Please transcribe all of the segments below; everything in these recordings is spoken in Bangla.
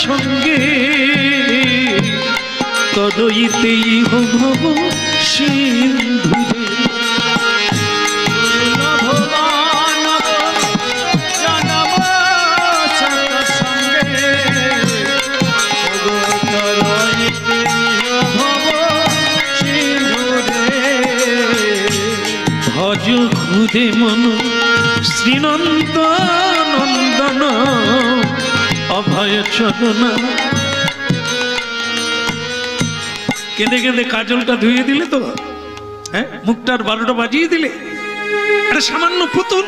সঙ্গে তদইতেই ভব সিন্ধুরে। ভজ খুদে মন শ্রীনন্দ নন্দন অভয় চরণা। কেঁদে কেঁদে কাজলটা ধুয়ে দিলে তো, হ্যাঁ, মুখটার 12টা বাজিয়ে দিলে। একটা সামান্য পুতুল,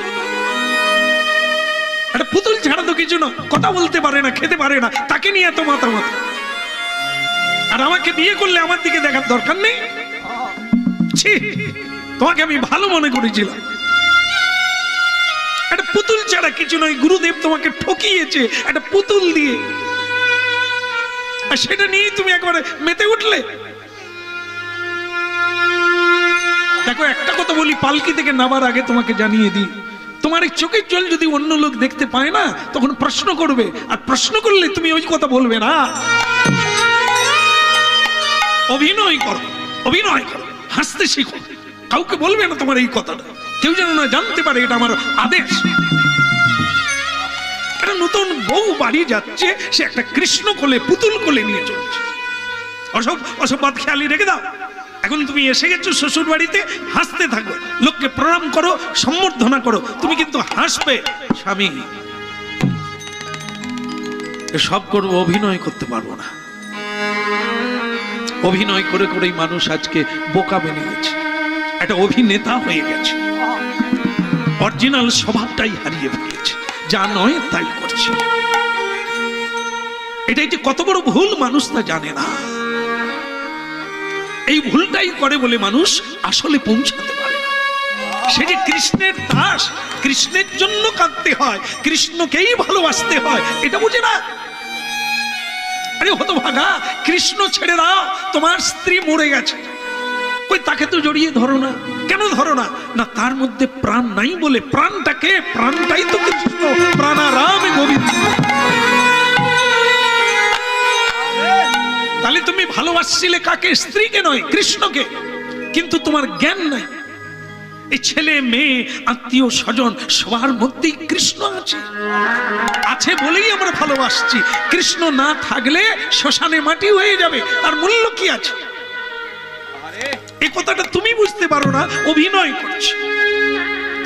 একটা পুতুল ছাড়া তো কিছু না, কথা বলতে পারে না, খেতে পারে না, তাকে নিয়ে এত মাতামাতি। আর আমাকে বিয়ে করলে আমার দিকে দেখার দরকার নেই। ছি, তোমাকে আমি ভালো মনে করেছিলাম। একটা পুতুল ছাড়া কিছু নয়। গুরুদেব তোমাকে ঠকিয়েছে একটা পুতুল দিয়ে, আর সেটা নিয়েই তুমি একবারে মেতে উঠলে। দেখো, একটা কথা বলি, পালকি থেকে নামার আগে তোমাকে জানিয়ে দিই, তোমার এই চোখের জল যদি অন্য লোক দেখতে পায় না, তখন প্রশ্ন করবে, আর প্রশ্ন করলে তুমি ওই কথা বলবে না। অভিনয় করো, অভিনয় করো, হাসতে শিখো। কাউকে বলবে না তোমার এই কথাটা, কেউ যেন না জানতে পারে এটা আমার আদেশ। একটা নতুন বউ বাড়ি যাচ্ছে, সে একটা কৃষ্ণ কোলে, পুতুল কোলে নিয়ে চলছে। অসব বাদ খেয়ালি রেখে দাও। এখন তুমি এসে গেছো শ্বশুর বাড়িতে, হাসতে থাকো, লোককে প্রণাম করো, সম্বর্ধনা করো, তুমি কিন্তু হাসবে। স্বামী, সব করবো, অভিনয় করতে পারবো না। অভিনয় করে করেই মানুষ আজকে বোকা বেনে গেছে, একটা অভিনেতা হয়ে গেছে, অরিজিনাল স্বভাবটাই হারিয়ে ফেলেছে, যা নয় তাই করছে। এটাই যে কত বড় ভুল মানুষ তা জানে না। এই ভুলটাই করে বলে মানুষ আসলে পৌঁছাতে পারে না। সে যে কৃষ্ণের দাস, কৃষ্ণের জন্য কাঁদতে হয়, কৃষ্ণকেই ভালোবাসতে হয়, এটা বুঝে না। আরে হতভাগা, কৃষ্ণ ছেড়ে দাও, তোমার স্ত্রী মরে গেছে, কই তাকে তো জড়িয়ে ধরো না। কেন ধরো না? না, তার মধ্যে প্রাণ নাই বলে। প্রাণটাকে, প্রাণটাই তো কৃষ্ণ, প্রাণারাম গোবিন্দ। তাহলে তুমি ভালোবাসছিলে কাকে? স্ত্রীকে নয়, কৃষ্ণকে। কিন্তু তোমার জ্ঞান নাই। এই ছেলে মেয়ে আত্মীয় স্বজন সবার মধ্যেই কৃষ্ণ আছে, আছে বলেই আমরা ভালোবাসছি। কৃষ্ণ না থাকলে শ্মশানে মাটি হয়ে যাবে, তার মূল্য কি আছে? এই কথাটা তুমি বুঝতে পারো না, অভিনয় করছো।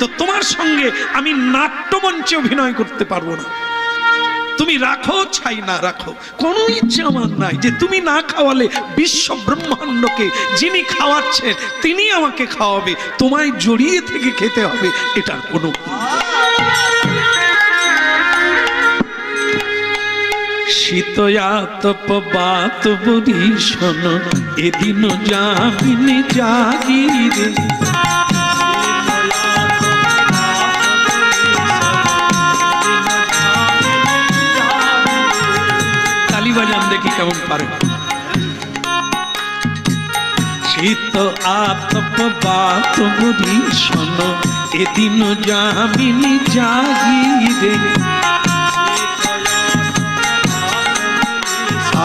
তো তোমার সঙ্গে আমি নাট্যমঞ্চে অভিনয় করতে পারবো না। তুমি রাখো ছাই না রাখো, কোনো ইচ্ছে আমার নাই যে তুমি না খাওয়ালে বিশ্ব ব্রহ্মাণ্ডকে যিনি খাওয়াচ্ছেন তিনি আমাকে খাওয়াবে, তোমায় জড়িয়ে থেকে খেতে হবে, এটার কোনো। শীতয়া তপবাত বরিশন এদিন যাবিনি জাগিরে। তালি বাজান দেখি কেমন পারে। শীত আতপবাত বরিশন এদিন যাবিনি জাগিরে।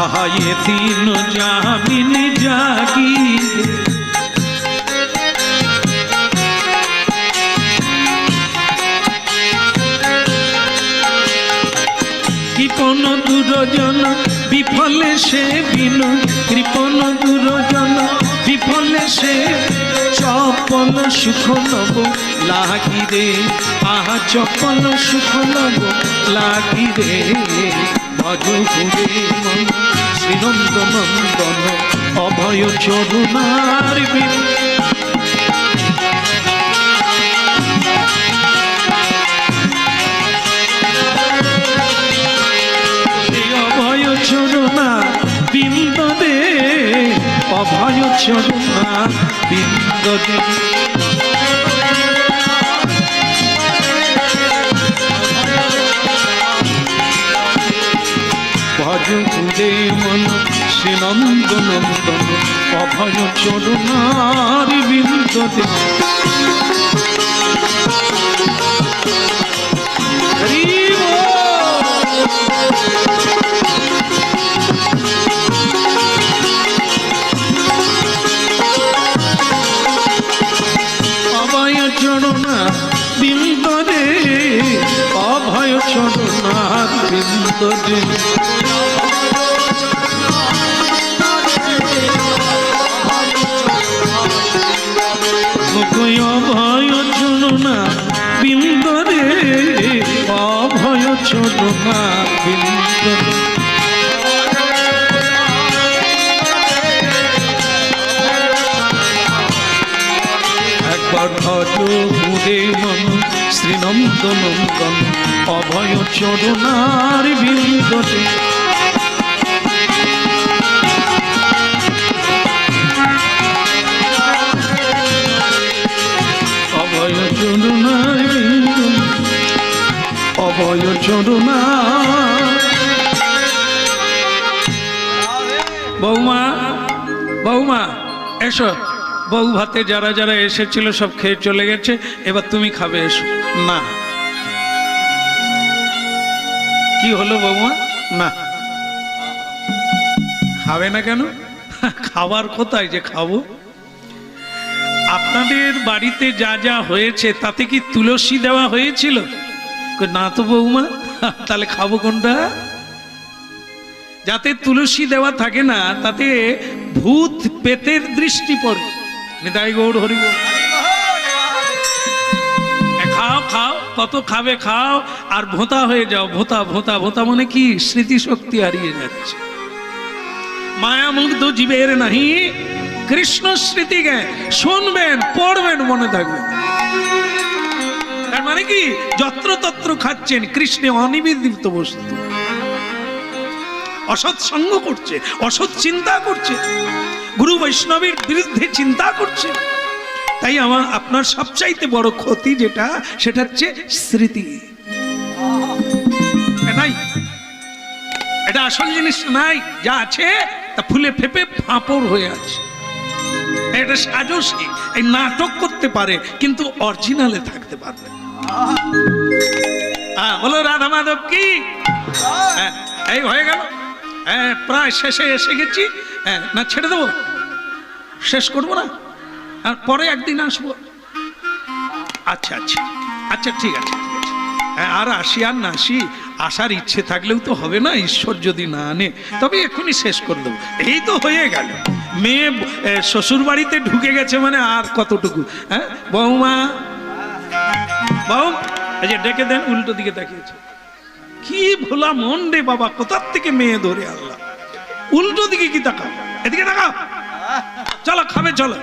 আহায়ে দিন যামিনী জাগি। কৃপণ দুরজন বিফলে সে বিনু, কৃপণ দুরজন বিফলে সে চপল সুখ নব লাগিরে। আহা চপল সুখ নব লাগিরে। ভজ ঘুরে মন শ্রীনন্দ নন্দন অভয় চরুণার। অভয় চরুণা বিন্দ দে, অভয় চরুণা বিন্দ দে। ভজ ঘুরে মন শ্রীনন্দ নন্দন অভয় চরুণার বিন্দ দে। হরি বৃন্দরে অভয় চরণা বৃন্দরে অভয় চরণা বৃন্দরে একবার ভজ মুরে মন শ্রীনন্দ নন্দন অভয় চরণার বৃন্দরে অভয় চরণার বৃন্দরে অভয় চরণা। বৌমা বৌমা এসো, বউ ভাতে যারা যারা এসেছিল সব খেয়ে চলে গেছে, এবার তুমি খাবে, এসো। না, কি হলো বৌমা? না খাবে না কেন? খাবার কোথায় যে খাবো? আপনাদের বাড়িতে যা যা হয়েছে তাতে কি তুলসী দেওয়া হয়েছিল? না তো বৌমা, তাহলে খাবো কোনটা? যাতে তুলসী দেওয়া থাকে না তাতে ভূত পেতের দৃষ্টি পড়ে। নিতাই গৌর হরি বল। খাও খাও, কত খাবে খাও, আর ভোঁতা হয়ে যাও। ভোঁতা ভোঁতা ভোঁতা মানে কি? স্মৃতিশক্তি হারিয়ে যাচ্ছে। মায়া মুগ্ধ জীবের নাহি কৃষ্ণ স্মৃতি জ্ঞান। শুনবেন, পড়বেন, মনে থাকবেন। তার মানে কি? যত্রতত্র খাচ্ছেন, কৃষ্ণে অনিবেদিত বস্তু। অসৎ সঙ্গ করছে, অসৎ চিন্তা করছে, গুরু বৈষ্ণবের বিরুদ্ধে চিন্তা করছে। তাই আপনার সবচাইতে বড় ক্ষতি যেটা, সেটা হচ্ছে স্মৃতি নাই। এটা আসল জিনিস নাই, যা আছে তা ফুলে ফেপে ফাঁপড় হয়ে আছে। এটা সাজসী, এই নাটক করতে পারে কিন্তু অরিজিনালে থাকতে পারবে। বলো রাধা মাধব কি? এই হয়ে গেল, প্রায় শেষে এসে গেছি। না ছেড়ে দেবো, শেষ করবো না, আর পরে একদিন আসবো। আচ্ছা আচ্ছা আচ্ছা, ঠিক আছে ঠিক আছে। আর আসি আর না আসি, আসার ইচ্ছে থাকলেও তো হবে না, ঈশ্বর যদি না আনে। তবে এক্ষুনি শেষ করে দেবো। এই তো হয়ে গেল, মেয়ে শ্বশুর বাড়িতে ঢুকে গেছে মানে আর কতটুকু। বৌমা বৌ, এই যে ডেকে দেন, উল্টো দিকে তাকিয়েছে। কি ভোলা মন রে বাবা, কোথার থেকে মেয়ে ধরে আল্লাহ। উল্টো দিকে কি তাকাও, এদিকে তাকাও। চলো খাবে, চলো।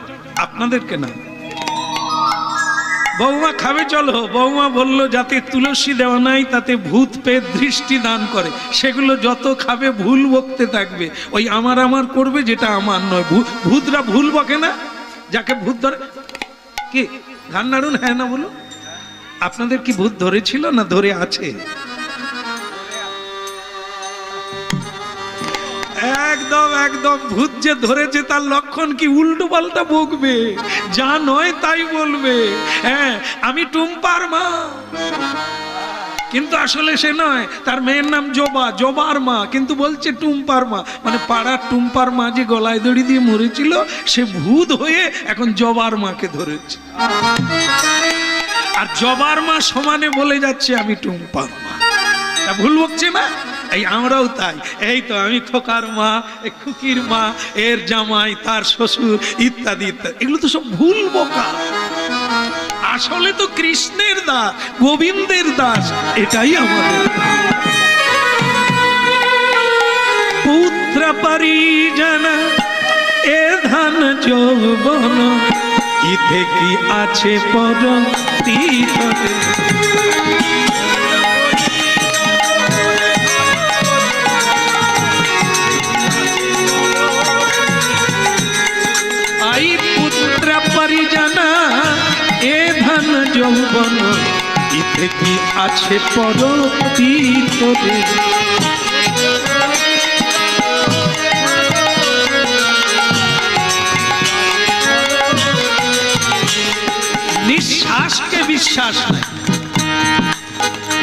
আপনাদেরকে না, বৌমা খাবে চলো। বৌমা বলল যাতে তুলসী দেওয়া নাই তাতে ভূত পেয়ে দৃষ্টি দান করে, সেগুলো যত খাবে ভুল বকতে থাকবে। ওই আমার আমার করবে, যেটা আমার নয়। ভূতরা ভুল বকে না, যাকে ভূত ধরে। কি গান নাড়ুন, হ্যাঁ না বলো। আপনাদের কি ভূত ধরেছিল না ধরে আছে? একদম একদম। ভূত যে ধরেছে তার লক্ষণ কি? উল্টো পাল্টা বকবে, যা নয় তাই বলবে। আমি টুম্পার মা, কিন্তু আসলে সে নয়। তার মেয়ের নাম জবা, জবার মা, কিন্তু বলছে টুম্পার মা। মানে পাড়ার টুম্পার মা যে গলায় দড়ি দিয়ে মরেছিল, সে ভূত হয়ে এখন জবার মাকে ধরেছে। আর জবার মা সমানে বলে যাচ্ছে আমি টুম্পার মা। তা ভুল বকছে না? এই আমরাও তাই। এই তো আমি খোকার মা, খুকির মা, এর জামাই, তার শ্বশুর, ইত্যাদি ইত্যাদি। এগুলো তো সব ভুল বকা। আসলে তো কৃষ্ণের দাস, গোবিন্দের দাস। এটাই আমাদের পুত্র পরিজনা এ ধন যৌবন, ইথে কি আছে পর তীরে। পুত্র পরিজনা এ ধন যৌবন, ইথে কি আছে পর তীরে। নিঃশ্বাসকে বিশ্বাস নাই,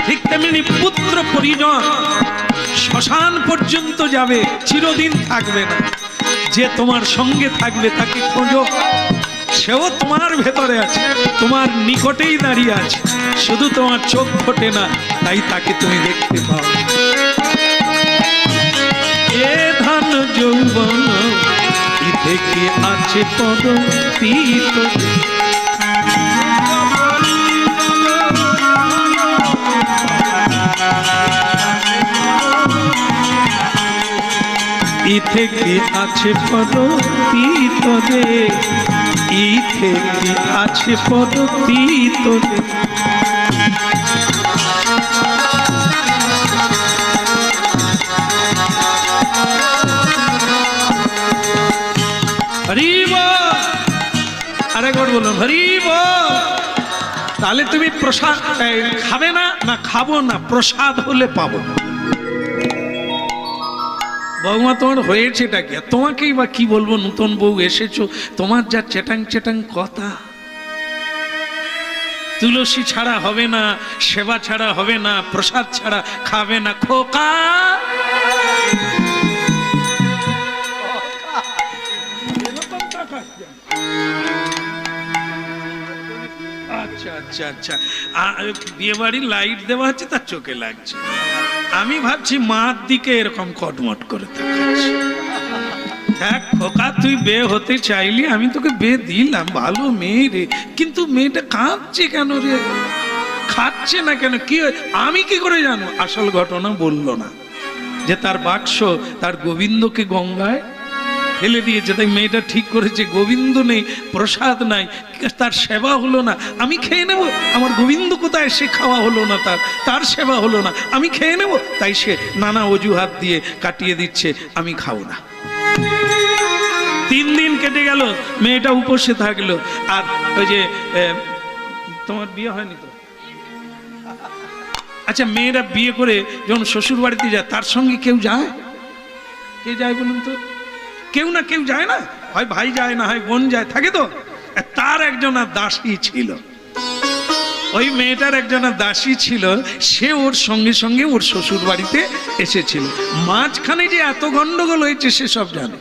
ঠিক তেমনি পুত্র পরিজন শ্মশান পর্যন্ত যাবে, চিরদিন থাকবে না। যে তোমার সঙ্গে থাকবে তাকে খোঁজো, সেও তোমার ভেতরে আছে, তোমার নিকটেই দাঁড়িয়ে আছে, শুধু তোমার চোখ ফোটে না, তাই তাকে তুমি দেখতে পাও। থেকে আছে পদতীত ই থেকে আছে পদতীত রে, ই থেকে আছে পদতীত রে। হরি বল, আরেকবার বলুন হরি বল। তাহলে তুমি প্রসাদ খাবে না? না খাবো না, প্রসাদ হলে পাবো। বৌমা তোমার হয়েছেটা কি? তোমাকেই বা কি বলবো, নতুন বউ এসেছো, তোমার যা চেটাং চেটাং কথা। তুলসী ছাড়া হবে না, সেবা ছাড়া হবে না, প্রসাদ ছাড়া খাবে না। খোকা আচ্ছা আচ্ছা আচ্ছা, বিয়ে বাড়ির লাইট দেওয়া হচ্ছে, তার চোখে লাগছে। আমি ভাবছি মার দিকে এরকম কটমট করে তাকাচ্ছি। দেখ খোকা, তুই বিয়ে হতে চাইলি, আমি তোকে বিয়ে দিলাম, ভালো মেয়ে রে, কিন্তু মেয়েটা কাঁদছে কেন রে? খাচ্ছে না কেন? কি আমি কি করে জানো? আসল ঘটনা বললো না, যে তার বাক্স তার গোবিন্দকে গঙ্গায় ফেলে দিয়েছে, তাই মেয়েটা ঠিক করেছে গোবিন্দ নেই, প্রসাদ নাই, তার সেবা হলো না, আমি খেয়ে নেব। আমার গোবিন্দ কোথায়? সে খাওয়া হলো না, তার সেবা হলো না, আমি খেয়ে নেব। তাই সে নানা অজুহাত দিয়ে কাটিয়ে দিচ্ছে, আমি খাবো না। 3 দিন কেটে গেল, মেয়েটা উপসে থাকলো। আর ওই যে তোমার বিয়ে হয়নি তো? আচ্ছা, মেয়েরা বিয়ে করে যখন শ্বশুর বাড়িতে যায়, তার সঙ্গে কেউ যায়? কে যায় বলুন তো? কেউ না কেউ যায় না, হয় ভাই যায়, না হয় বোন যায়, থাকে তো। তার একজনা দাসী ছিল, ওই মেয়েটার একজনা দাসী ছিল, সে ওর সঙ্গে সঙ্গে ওর শ্বশুর বাড়িতে এসেছিল। মাঝখানে যে এত গন্ডগোল হয়েছে সে সব জানে।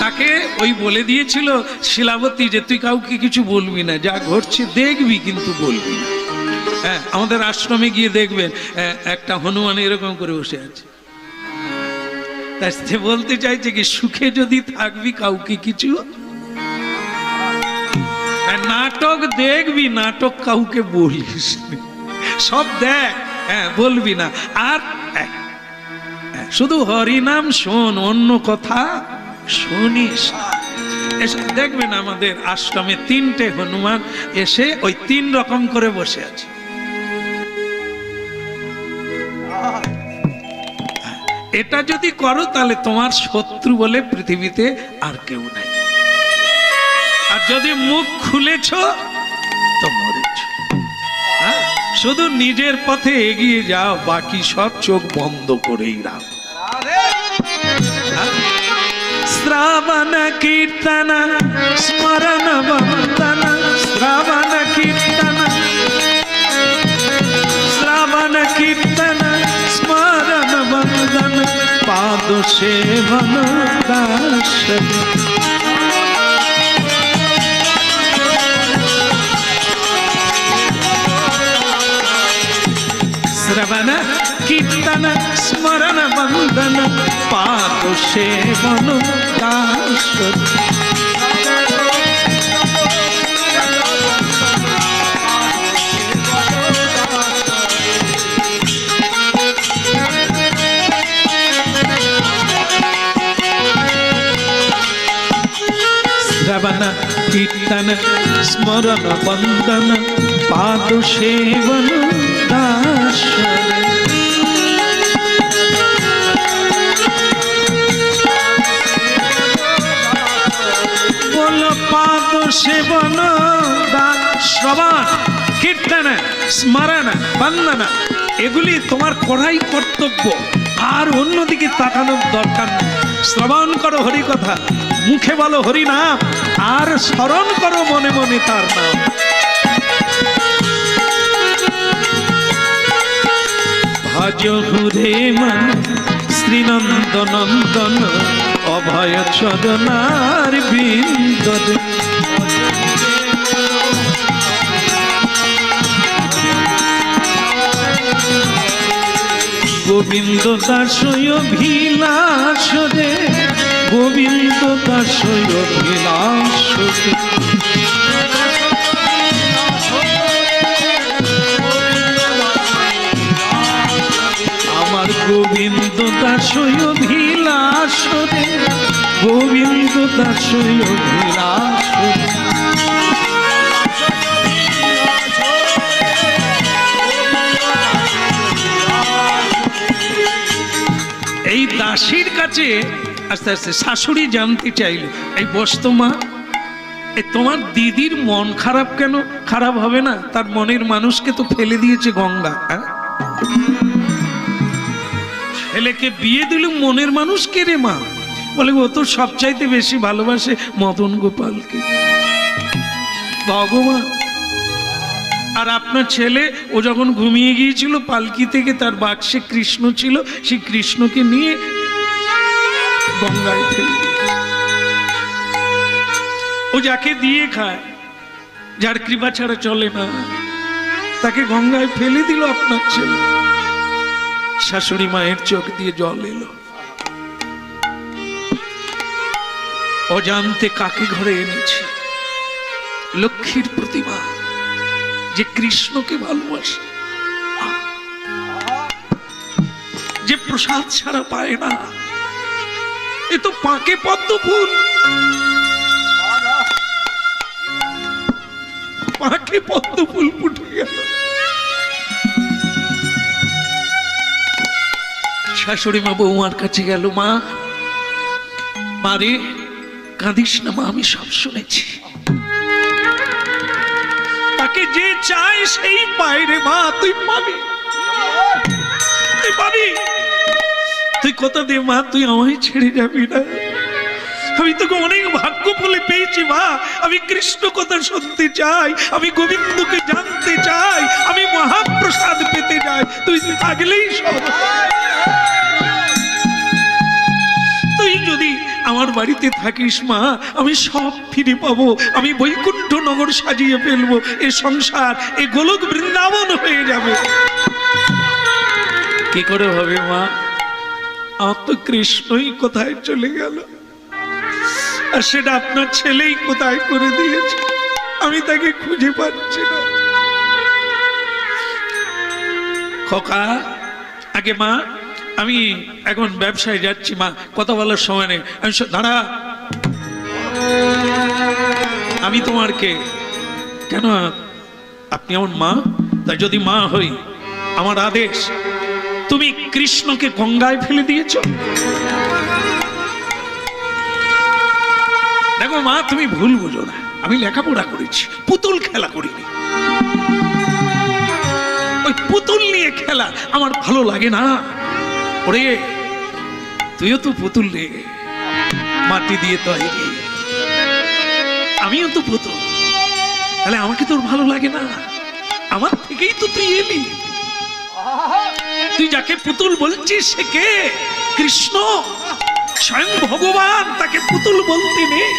তাকে ওই বলে দিয়েছিল শিলাবতী যে তুই কাউকে কিছু বলবি না, যা ঘটছে দেখবি কিন্তু বলবি না। হ্যাঁ, আমাদের আশ্রমে গিয়ে দেখবেন একটা হনুমান এরকম করে বসে আছে। তাই বলতে চাইছে কি, সুখে যদি থাকবি কাউকে কিছু, নাটক দেখবি, নাটক কাউকে বলিস, সব দেখ, হ্যাঁ বলবি না। আর শুধু হরিনাম শোন, অন্য কথা শুনিস। এসে দেখবেন আমাদের আশ্রমে 3টে হনুমান এসে ওই 3 রকম করে বসে আছে। এটা যদি করো তাহলে তোমার শত্রু বলে পৃথিবীতে আর কেউ নাই। আর যদি মুখ খুলেছ তো মরেছ। শুধু নিজের পথে এগিয়ে যাও, বাকি সব চোখ বন্ধ করেই রাখো। শ্রাবণ কীর্তন স্মরণ বন্দন, শ্রাবণ কীর্তন, শ্রাবণ কীর্তন স্মরণ বন্দন, পাদ সেবন দাসন। শ্রবণ কীর্তন স্মরণ বন্দন, পাদ সেবন দাসন। শ্রবণ কীর্তন স্মরণ বন্দন, পাদ সেবন দাসন। বলো পাদ সেবন শ্রবণ কীর্তন স্মরণ বন্দন, এগুলি তোমার করাই কর্তব্য, আর অন্যদিকে তাকানোর দরকার নেই। শ্রবণ করো হরি কথা, মুখে বলো হরি নাম, আর স্মরণ করো মনে মনে তার নাম। ভজ হুরে মন শ্রীনন্দ নন্দন, অভয় চরণার বিন্দ। গোবিন্দ দাস অভিলাষ রে, গোবিন্দ দাসয় অভিলাষ। আমার গোবিন্দ দাসয় অভিলাষ রে, গোবিন্দ দাসয় অভিলাষ। এই দাসীর কাছে আস্তে আস্তে শাশুড়ি জানতে চাইল, এই বসতো মা, এই তোমার দিদির মন খারাপ কেন? খারাপ হবে না, তার মনের মানুষকে তো ফেলে দিয়েছে গঙ্গা। ছেলেকে বিয়ে দিল মনের মানুষ কে রে মা? বলে ও তো সবচাইতে বেশি ভালোবাসে মদন গোপালকে। ভগবান! আর আপনার ছেলে ও যখন ঘুমিয়ে গিয়েছিল পালকি থেকে তার বাক্সে কৃষ্ণ ছিল, সেই কৃষ্ণকে নিয়ে গঙ্গায় ফেলে। ও যাকে দিয়ে খায়, যার কৃপা ছাড়া চলে না, তাকে গঙ্গায় ফেলে দিল আপনার ছেলে। শাশুড়ি মায়ের চোখ দিয়ে জল এলো। অজান্তে কাকে ঘরে এনেছে? লক্ষ্মীর প্রতিমা, যে কৃষ্ণকে ভালোবাসে, যে প্রসাদ ছাড়া পায় না। এ তো পাকে পদ্ম ফুল, পাকে পদ্ম ফুল ফুটে গেল। শাশুড়ি মা বৌমার কাছে গেল, মা, মারে কাঁদিস না মা, আমি সব শুনেছি। তাকে যে চায় সেই পায় রে মা, তুই পাবি, তুই পাবি। তুই কথা দে মা, তুই আমায় ছেড়ে যাবি না। আমি তোকে অনেক ভাগ্য বলে পেয়েছি মা। আমি কৃষ্ণ কথা শুনতে চাই, আমি গোবিন্দকে জানতে চাই, আমি মহাপ্রসাদ পেতে চাই। তুই থাকলেই সব। তুই যদি আমার বাড়িতে থাকিস মা, আমি সব ফিরে পাবো। আমি বৈকুণ্ঠ নগর সাজিয়ে ফেলবো, এ সংসার, এ গোলক বৃন্দাবন হয়ে যাবে। কি করে হবে মা? আমার তো কৃষ্ণই কোথায় চলে গেল, আর সেটা আপনার ছেলেই কোথায় করে দিয়েছে। আমি তাকে খুঁজে পাচ্ছি না। খোকা, আগে মা, আমি এখন ব্যবসায় যাচ্ছি মা, কথা বলার সময় নেই। আমি দাঁড়া, আমি তোমার কে? কেন? আপনি আমার মা, তাই যদি মা হই, আমার আদেশ, তুমি কৃষ্ণকে গঙ্গায় ফেলে দিয়েছ। দেখো মা, তুমি ভুল বুঝো না, আমি লেখাপড়া করেছি, পুতুল খেলা করিনি। ওই পুতুল নিয়ে খেলা আমার ভালো লাগে না। ওরে, তুইও তো পুতুল রে, মাটি দিয়ে তৈরি, আমিও তো পুতুল, তাহলে আমাকে তোর ভালো লাগে না? আমার থেকেই তো তুই এলি। তুই যাকে পুতুল বলছিস সে কে? কৃষ্ণ, স্বয়ং ভগবান, তাকে পুতুল বলতে নেই।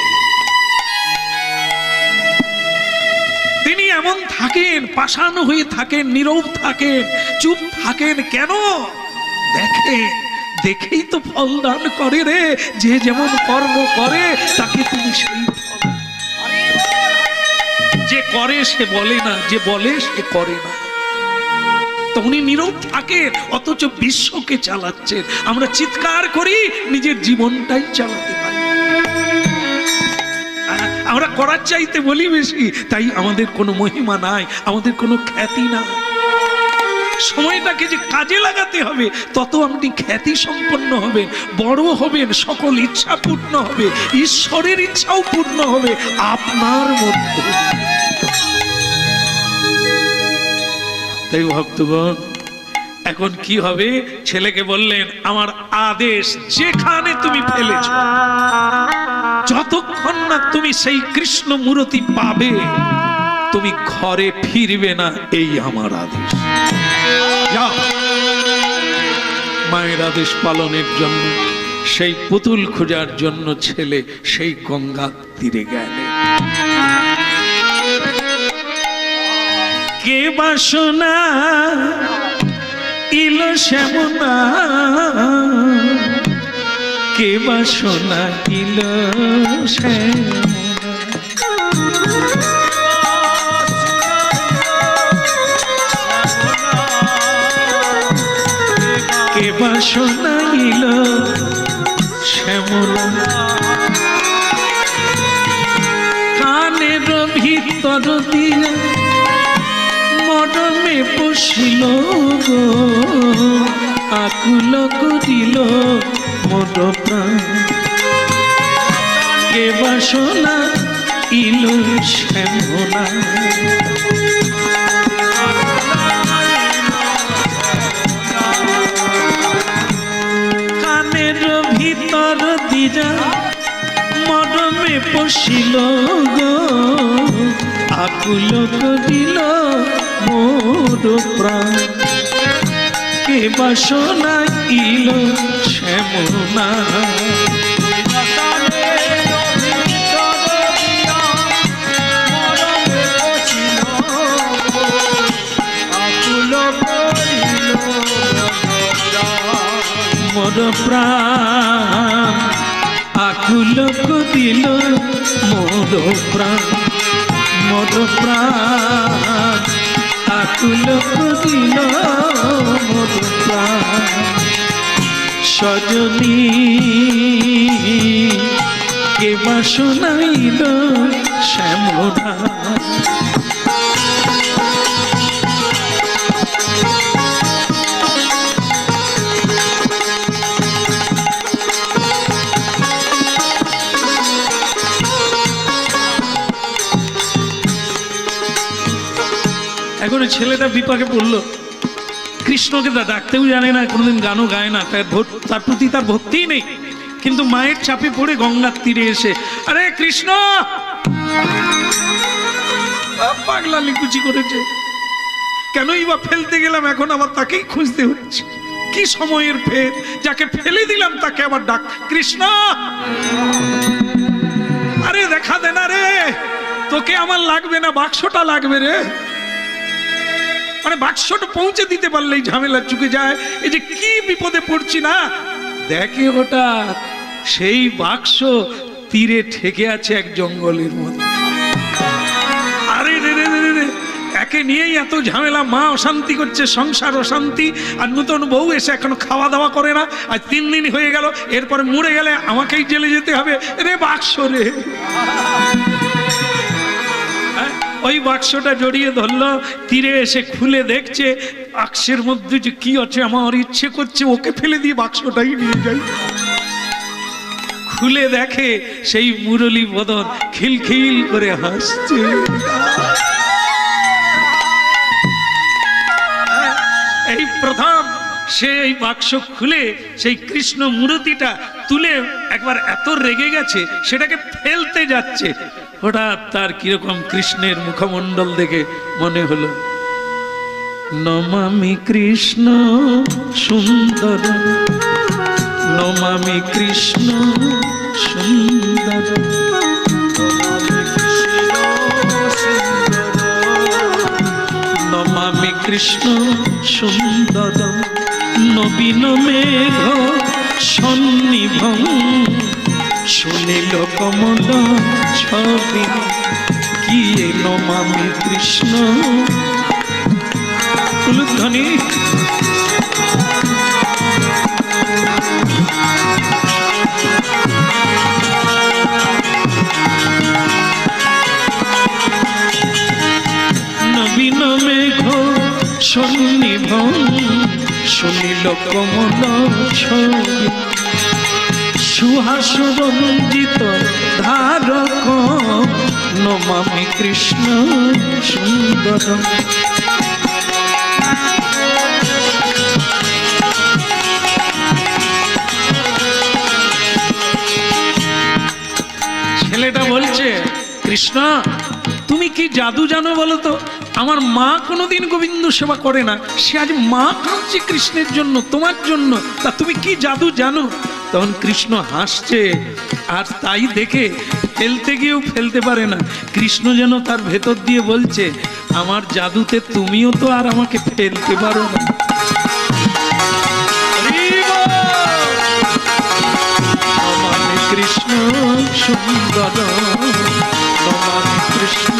তিনি এমন থাকেন, পাষাণ হয়ে থাকেন, নীরব থাকেন, চুপ থাকেন। কেন? দেখে, দেখেই তো ফল দান করে রে। যে যেমন কর্ম করে তাকে তুমি সেই ফল। যে করে সে বলে না, যে বলে সে করে না। তো উনি নীরব থাকেন, অথচ বিশ্বকে চালাচ্ছেন। আমরা চিৎকার করি, নিজের জীবনটাই চালাতে পারি। আমরা করার চাইতে বলি বেশি, তাই আমাদের কোনো মহিমা নাই, আমাদের কোনো খ্যাতি নাই। সময়টাকে যে কাজে লাগাতে হবে, তত আপনি খ্যাতি সম্পন্ন হবেন, বড় হবেন, সকল ইচ্ছা পূর্ণ হবে, ঈশ্বরের ইচ্ছাও পূর্ণ হবে আপনার মধ্যে। তাই ভক্তগণ, এখন কি হবে? ছেলেকে বললেন, আমার আদেশ, যেখানে তুমি ফেলেছ, যতক্ষণ না তুমি সেই কৃষ্ণ মূর্তি পাবে, তুমি ঘরে ফিরবে না, এই আমার আদেশ। যাও। মায়ের আদেশ পালনের জন্য, সেই পুতুল খোঁজার জন্য ছেলে সেই গঙ্গা তীরে গেলেন। কে বাসনা ইল শ্যামনা, কে কে বাসনা দিল কে বাসনা দিল শ্যামলা কানের ভিতর দিয়া মরমে বসিল গো আকুল করিল মোর প্রাণ কে বাসনা ইল শ্যামলা কানের ভিতর দিয়া মরমে বসিল গো আকুল করিল মোর প্রাণ কে বাসনা ইল শ্যামলা মোর প্রাণ আকুল করিল মোর প্রাণ মোর প্রাণ আকুল করিল মোর প্রাণ সজনী কে বাসনা ইল শ্যামলা এখন ছেলেটা বিপাকে পড়লো কৃষ্ণকে ডাকতেও জানে না কোনোদিন গানও গায় না তার প্রতি তার ভক্তিই নেই কিন্তু মায়ের চাপে পড়ে গঙ্গার তীরে এসে আরে কৃষ্ণ পাগলা লিকুচি করেছে কেনই বা ফেলতে গেলাম এখন আবার তাকেই খুঁজতে হচ্ছে কি সময়ের ফের যাকে ফেলে দিলাম তাকে আবার ডাক কৃষ্ণ আরে দেখা দে না রে তোকে আমার লাগবে না বাক্সটা লাগবে রে মানে বাক্সটা পৌঁছে দিতে পারলেই ঝামেলা চুকে যায় এই যে কি বিপদে পড়ছি না দেখে হঠাৎ সেই বাক্স তীরে ঠেকে আছে এক জঙ্গলের মধ্যে আরে রে রে রে রে একে নিয়েই এত ঝামেলা মা অশান্তি করছে সংসার অশান্তি আর নতুন বউ এসে এখনো খাওয়া দাওয়া করে না আর 3 দিন হয়ে গেল এরপরে মরে গেলে আমাকেই জেলে যেতে হবে রে বাক্স রে ওই বাক্সটা জড়িয়ে ধরলো তীরে এসে খুলে দেখছে বাক্সের মধ্যে যে কি আছে আমার ইচ্ছে করছে ওকে ফেলে দিয়ে বাক্সটাই নিয়ে যাই খুলে দেখে সেই মুরলী বদন খিলখিল করে হাসছে এই প্রথম সেই বাক্স খুলে সেই কৃষ্ণ মূর্তিটা তুলে একবার এত রেগে গেছে সেটাকে ফেলতে যাচ্ছে হঠাৎ তার কিরকম কৃষ্ণের মুখমণ্ডল দেখে মনে হলো নমামি কৃষ্ণ সুন্দর নমামি কৃষ্ণ সুন্দর নমামি কৃষ্ণ সুন্দর নবীন মেঘ সন্নিভং শুনিল কমল ছবি কি নমামি কৃষ্ণ উলুধ্বনি নবীন মেঘ সন্নিভং শুনিল কমল ছবি সুহাস রঞ্জিত ধারক নমামি কৃষ্ণ সুন্দর ছেলেটা বলছে কৃষ্ণ তুমি কি জাদু জানো বলো তো আমার মা কোনোদিন গোবিন্দ সেবা করে না সে আজ মা কাঁদছে কৃষ্ণের জন্য তোমার জন্য তা তুমি কি জাদু জানো তখন কৃষ্ণ হাসছে আর তাই দেখে ফেলতে গিয়েও ফেলতে পারে না কৃষ্ণ যেন তার ভেতর দিয়ে বলছে আমার জাদুতে তুমিও তো আর আমাকে ফেলতে পারো না সুন্দর নমামি কৃষ্ণ।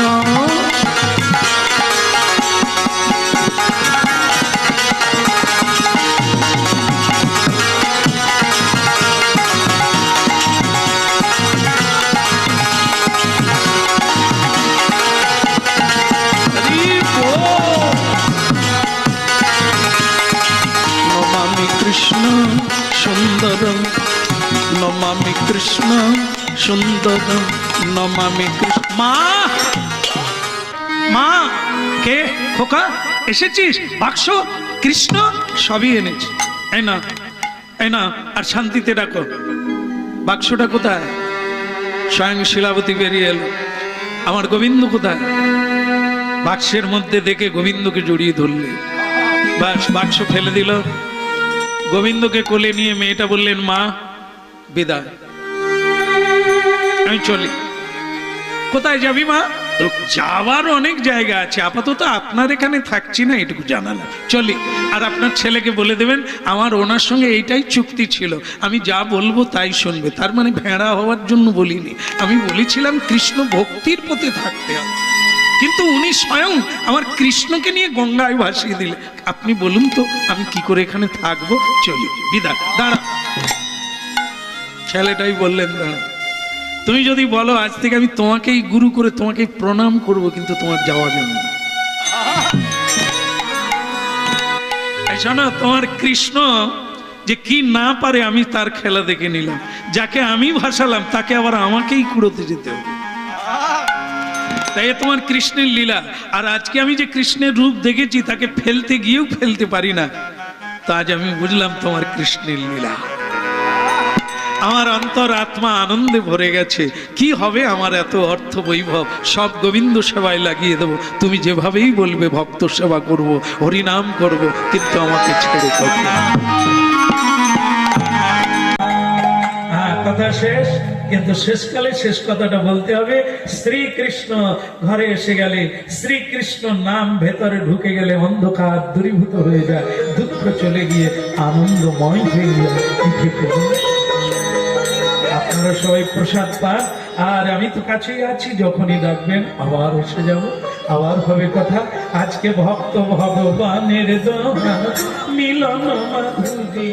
কৃষ্ণ সুন্দর নমামি কৃষ্ণ সুন্দর নমামি কৃষ্ণ। মা মা কে খোকা এসেছিস? বাক্স কৃষ্ণ সবই এনেছি। এই না এই না, আর শান্তিতে রাখো। বাক্সটা কোথায়? স্বয়ং শিলাবতী বেরিয়ে এলো। আমার গোবিন্দ কোথায়? বাক্সের মধ্যে দেখে গোবিন্দকে জড়িয়ে ধরলে, বাস বাক্স ফেলে দিল। গোবিন্দকে কোলে নিয়ে মেয়েটা বললেন, মা বিদায়, আমি চলি। কোথায় যাবি মা? যাওয়ার অনেক জায়গা আছে, আপাতত আপনার এখানে থাকছি না, এটুকু জানালাম, চলি। আর আপনার ছেলেকে বলে দেবেন আমার ওনার সঙ্গে এইটাই চুক্তি ছিল, আমি যা বলবো তাই শুনবে। তার মানে ভেড়া হওয়ার জন্য বলিনি, আমি বলেছিলাম কৃষ্ণ ভক্তির পথে থাকতে হবে। কিন্তু উনি স্বয়ং আমার কৃষ্ণকে নিয়ে গঙ্গায় ভাসিয়ে দিলে। আপনি বলুন তো আমি কি করে এখানে থাকবো? চলি, বিদায়। দাঁড়া, ছেলেটাই বললেন দাঁড়া, তুমি যদি বলো আজ থেকে আমি তোমাকেই গুরু করে তোমাকে প্রণাম করব, কিন্তু তোমার যাওয়া যাবে না। শোনো, তোমার কৃষ্ণ যে কি না পারে আমি তার খেলা দেখে নিলাম। যাকে আমি ভাসালাম তাকে আবার আমাকেই কুড়োতে যেতে হবে। তাই তোমার কৃষ্ণের লীলা। আর আজকে আমি যে কৃষ্ণের রূপ দেখেছি তাকে ফেলতে গিয়েও ফেলতে পারি না। তো আজ আমি বুঝলাম তোমার কৃষ্ণের লীলা। আমার অন্তর আত্মা আনন্দে ভরে গেছে। কি হবে আমার এত অর্থ বৈভব, সব গোবিন্দ সেবায় লাগিয়ে দেবো। তুমি যেভাবেই বলবে ভক্ত সেবা করব, হরিনাম করব, কিন্তু আমাকে ছেড়ে দেবে। কথা শেষ, কিন্তু শেষকালে শেষ কথাটা বলতে হবে। শ্রীকৃষ্ণ ঘরে এসে গেলে, শ্রীকৃষ্ণ নাম ভেতরে ঢুকে গেলে অন্ধকার দূরীভূত হয়ে যায়, দুঃখ চলে গিয়ে আনন্দময় হয়ে যায়। আপনারা সবাই প্রসাদ পান, আর আমি তো কাছেই আছি, যখনই ডাকবেন আবার এসে যাব, আবার হবে কথা। আজকে ভক্ত ভগবানের দোয়া মিলন মাধুরী।